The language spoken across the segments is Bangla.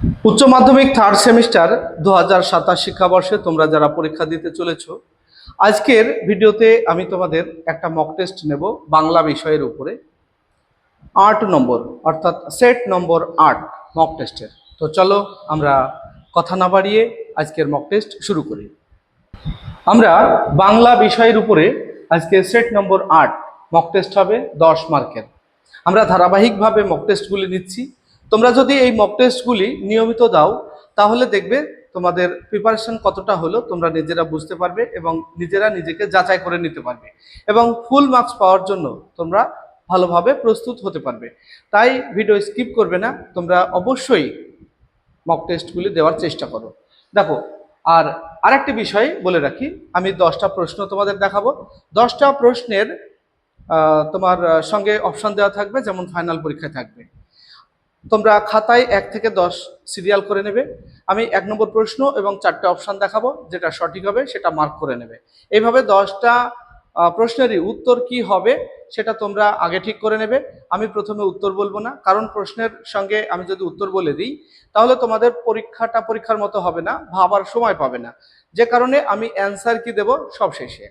উচ্চ মাধ্যমিক থার্ড সেমিস্টার 2027 শিক্ষাবর্ষে তোমরা যারা পরীক্ষা দিতে চলেছো, আজকের ভিডিওতে আমি তোমাদের একটা মক টেস্ট নেব বাংলা বিষয়ের উপরে 8 নম্বর অর্থাৎ সেট নম্বর 8 মক টেস্টের। তো চলো আমরা কথা না বাড়িয়ে আজকের মক টেস্ট শুরু করি। আমরা বাংলা বিষয়ের উপরে আজকে সেট নম্বর 8 মক টেস্ট হবে 10 মার্কের। আমরা ধারাবাহিকভাবে মক টেস্টগুলি নিচ্ছি। তোমরা যদি এই মক টেস্টগুলি নিয়মিত দাও তাহলে দেখবে তোমাদের প্রিপারেশন কতটা হলো তোমরা নিজেরা বুঝতে পারবে এবং নিজেরা নিজেকে যাচাই করে নিতে পারবে এবং ফুল মার্কস পাওয়ার জন্য তোমরা ভালোভাবে প্রস্তুত হতে পারবে। তাই ভিডিও স্কিপ করবে না, তোমরা অবশ্যই মক টেস্টগুলি দেওয়ার চেষ্টা করো। দেখো, আর আরেকটি বিষয় বলে রাখি, আমি 10টা প্রশ্ন তোমাদের দেখাবো। 10টা প্রশ্নের তোমার সঙ্গে অপশন দেওয়া থাকবে, যেমন ফাইনাল পরীক্ষায় থাকবে। তোমরা খাতায় 1 থেকে 10 সিরিয়াল করে নেবে। আমি 1 নম্বর প্রশ্ন এবং 4টে অপশন দেখাবো, যেটা সঠিক হবে সেটা মার্ক করে নেবে। এইভাবে 10টা প্রশ্নেরই উত্তর কি হবে সেটা তোমরা আগে ঠিক করে নেবে। আমি প্রথমে উত্তর বলবো না, কারণ প্রশ্নের সঙ্গে আমি যদি উত্তর বলে দিই তাহলে তোমাদের পরীক্ষার মতো হবে না, ভাবার সময় পাবে না, যে কারণে আমি অ্যান্সার কি দেব সব শেষে।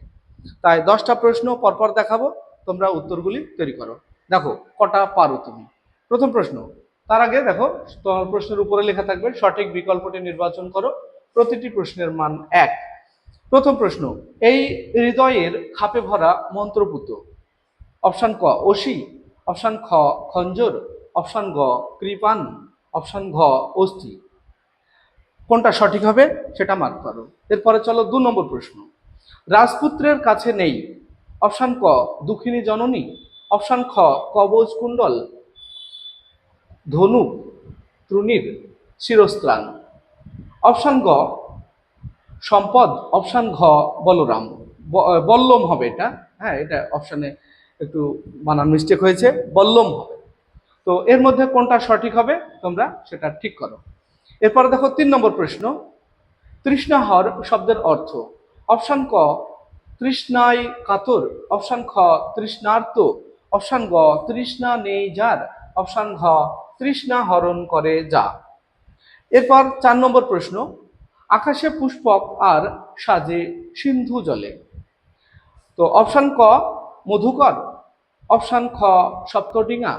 তাই 10টা প্রশ্ন পরপর দেখাবো, তোমরা উত্তরগুলি তৈরি করো। দেখো কটা পারো তুমি। প্রথম প্রশ্ন, তার আগে দেখো তোমার প্রশ্নের উপরে লেখা থাকবে সঠিক বিকল্পটি নির্বাচন করো, প্রতিটি প্রশ্নের মান 1। প্রথম প্রশ্ন, এই হৃদয়ের খাপে ভরা মন্ত্রপুত। অপশন ক অসি, অপশন খ খঞ্জর, অপশন গ কৃপান, অপশন ঘ অস্থি। কোনটা সঠিক হবে সেটা মার্ক করো। এরপরে চলো 2 নম্বর প্রশ্ন, রাজপুত্রের কাছে নেই। অপশন ক দুঃখিনী জননী, অপশন খ কবচ কুণ্ডল, ধনুক তৃণীর শিরস্ত্রাণ, অপশন গ সম্পদ, অপশন ঘ বলরাম। বল্লম হবে এটা, হ্যাঁ এটা অপশানে একটু বানান মিস্টেক হয়েছে, বল্লম হবে। তো এর মধ্যে কোনটা সঠিক হবে তোমরা সেটা ঠিক করো। এরপরে দেখো 3 নম্বর প্রশ্ন, তৃষ্ণাহর শব্দের অর্থ। অপশন ক তৃষ্ণায় কাতর, অপশন খ তৃষ্ণার্ত, অপশন গ তৃষ্ণা নেই যার, অপশন ঘ তৃষ্ণা হরণ করে যা। এরপর 4 নম্বর প্রশ্ন, আকাশে পুষ্পক আর সাজে সিন্ধু জলে। তো অপশন ক মধুকর, অপশন খ সপ্তডিঙা।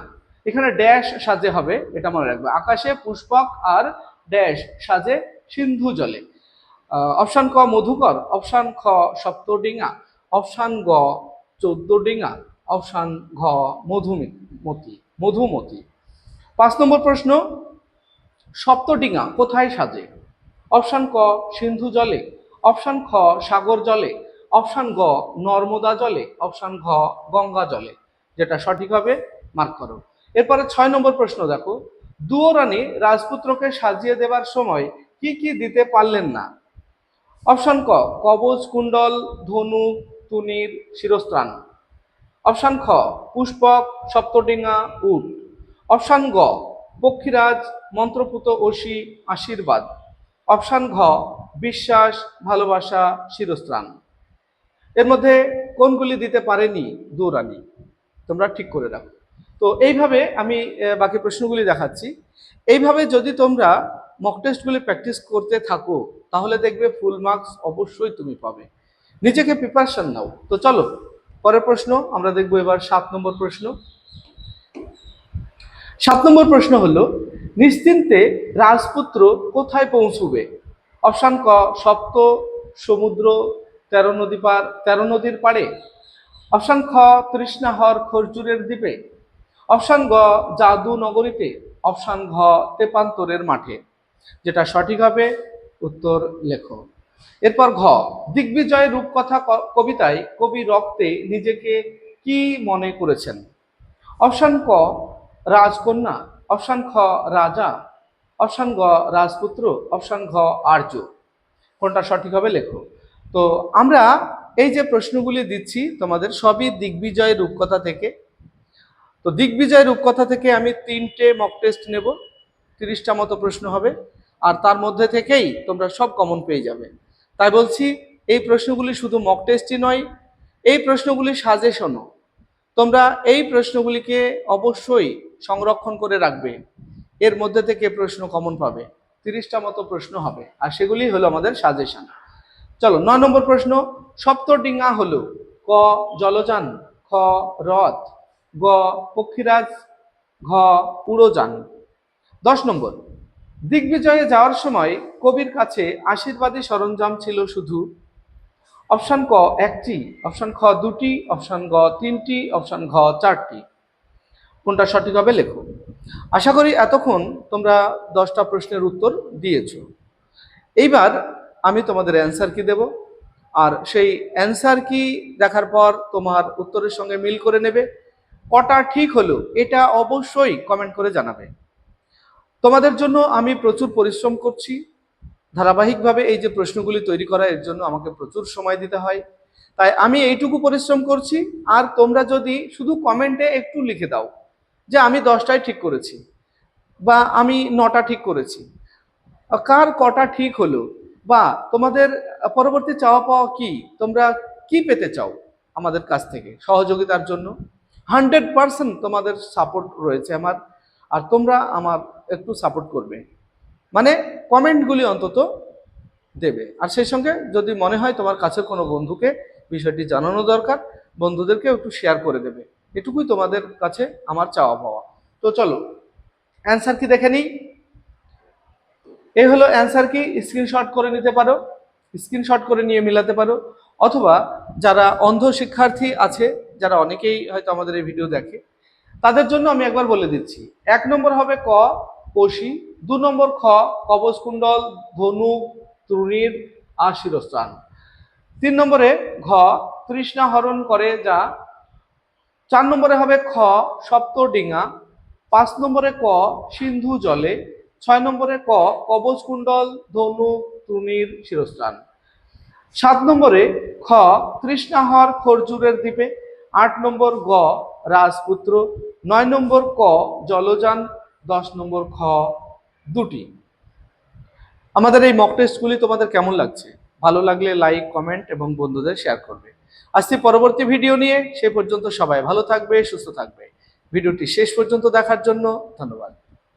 এখানে ড্যাশ সাজে হবে, এটা মনে রাখবে, আকাশে পুষ্পক আর ড্যাশ সাজে সিন্ধু জলে। অপশন ক মধুকর, অপশন খ সপ্তডিঙা, অপশন গ 14 ডিঙা, অপশন ঘ মধুমতি। 5 নম্বর প্রশ্ন, সপ্তডিঙা কোথায় সাজে। অপশন ক সিন্ধু জলে, অপশন খ সাগর জলে, অপশন গ নর্মদা জলে, অপশন ঘ গঙ্গা জলে। যেটা সঠিক হবে মার্ক করো। এরপরে 6 নম্বর প্রশ্ন দেখো, দুয়োরানী রাজপুত্রকে সাজিয়ে দেবার সময় কি কি দিতে পারলেন না। অপশন ক কবচ কুণ্ডল, ধনুক তুনির শিরস্ত্রাণ, অপশন খ পুষ্পক সপ্তডিঙা উট, অপশন গ পক্ষীরাজ মন্ত্রপুত অসি আশীর্বাদ, অপশন ঘ বিশ্বাস ভালোবাসা শিরস্ত্রাণ। এর মধ্যে কোনগুলি দিতে পারেনি দুরানী, তোমরা ঠিক করে রাখো। তো এইভাবে আমি বাকি প্রশ্নগুলি দেখাচ্ছি। এইভাবে যদি তোমরা মক টেস্টগুলি প্র্যাকটিস করতে থাকো তাহলে দেখবে ফুল মার্কস অবশ্যই তুমি পাবে। নিজেকে প্রিপারেশন নাও। তো চলো পরের প্রশ্ন আমরা দেখবো এবার 7 নম্বর প্রশ্ন। 7 নম্বর প্রশ্ন হলো, নিশ্চিন্তে রাজপুত্র কোথায় পৌঁছবে। অপশন ক সপ্ত সমুদ্র 13 নদীর পাড়ে, অপশন খ তৃষ্ণাহর খরচুরের দ্বীপে, অপশন গ জাদু নগরীতে, অপশন ঘ তেপান্তরের মাঠে। যেটা সঠিক হবে উত্তর লেখো। এরপর ঘ, দিগ্বিজয় রূপকথা কবিতায় কবি রক্তে নিজেকে কি মনে করেছেন। অপশন ক রাজকন্যা, অপশন খ রাজা, অপশন গ রাজপুত্র, অপশন ঘ আর্য। কোনটা সঠিক হবে লেখো। তো আমরা এই যে প্রশ্নগুলি দিচ্ছি তোমাদের সবই দিগ্বিজয় রূপকথা থেকে। তো দিগ্বিজয় রূপকথা থেকে আমি 3টে মক টেস্ট নেব, 30টা মতো প্রশ্ন হবে, আর তার মধ্যে থেকেই তোমরা সব কমন পেয়ে যাবে। তাই বলছি এই প্রশ্নগুলি শুধু মক টেস্টই নয়, এই প্রশ্নগুলি সাজেশনও। তোমরা এই প্রশ্নগুলিকে অবশ্যই সংরক্ষণ করে রাখবে, এর মধ্যে থেকে প্রশ্ন কমন পাবে। 30টা মতো প্রশ্ন হবে, আর সেগুলি হলো আমাদের সাজেশন। চলো 9 নম্বর প্রশ্ন, সপ্তডিঙা হলো ক জলযান, খ রথ, গ পক্ষীরাজ, ঘ উড়োযান। 10 নম্বর, দিগ্বিজয়ে যাওয়ার সময় কবির কাছে আশীর্বাদী সরঞ্জাম ছিল শুধু অপশন ক 1টি, অপশন খ 2টি, অপশন গ 3টি, অপশন ঘ 4টি। কোনটা সঠিক হবে লেখো। আশা করি এতক্ষণ তোমরা 10টা প্রশ্নের উত্তর দিয়েছো। এইবার আমি তোমাদের অ্যান্সার কি দেব, আর সেই অ্যান্সার কি দেখার পর তোমার উত্তরের সঙ্গে মিল করে নেবে। কটা ঠিক হলো এটা অবশ্যই কমেন্ট করে জানাবে। তোমাদের জন্য আমি প্রচুর পরিশ্রম করছি, ধারাবাহিকভাবে এই যে প্রশ্নগুলি তৈরি করা, এর জন্য আমাকে প্রচুর সময় দিতে হয়। তাই আমি এইটুকু পরিশ্রম করছি, আর তোমরা যদি শুধু কমেন্টে একটু লিখে দাও যে আমি 10টাই ঠিক করেছি বা আমি 9টা ঠিক করেছি, কার কটা ঠিক হলো, বা তোমাদের পরবর্তী চাওয়া পাওয়া কি, তোমরা কি পেতে চাও আমাদের কাছ থেকে সহযোগিতার জন্য। 100% তোমাদের সাপোর্ট রয়েছে আমার, আর তোমরা আমার একটু সাপোর্ট করবে, মানে কমেন্টগুলি অন্তত দেবে। আর সেই সঙ্গে যদি মনে হয় তোমার কাছের কোনো বন্ধুকে বিষয়টি জানানো দরকার, বন্ধুদেরকে একটু শেয়ার করে দেবে। এটুকুই তোমাদের কাছে আমার চাওয়া পাওয়া। তো চলো অ্যান্সার কি দেখে নিই। এই হলো অ্যান্সার কি, স্ক্রিনশট করে নিতে পারো, স্ক্রিনশট করে নিয়ে মিলাতে পারো, অথবা যারা অন্ধ শিক্ষার্থী আছে, যারা অনেকেই হয়তো আমাদের এই ভিডিও দেখে, তাদের জন্য আমি একবার বলে দিচ্ছি। 1 নম্বর হবে ক কোশি, 2 নম্বর খ কবচকুণ্ডল, ধনুক, তৃণীর আর শিরস্ত্রাণ, 3 নম্বরে ঘ তৃষ্ণা হরণ করে যা, 4 নম্বরে হবে খ সপ্তডিঙা, 5 নম্বরে ক সিন্ধু জলে, 6 নম্বরে ক কবচকুণ্ডল, ধনুক, তৃণীর, শিরস্ত্রাণ, 7 নম্বরে খ তৃষ্ণাহর খরজুরের দ্বীপে, 8 নম্বর গ রাজপুত্র, 9 নম্বর ক জলযান, 10 নম্বর খ 2টি। আমাদের এই মক টেস্টগুলি তোমাদের কেমন লাগছে? ভালো লাগলে লাইক, কমেন্ট এবং বন্ধুদের শেয়ার করবে। আসছি পরবর্তী ভিডিও নিয়ে, সে পর্যন্ত সবাই ভালো থাকবে, সুস্থ থাকবে। ভিডিওটি শেষ পর্যন্ত দেখার জন্য ধন্যবাদ।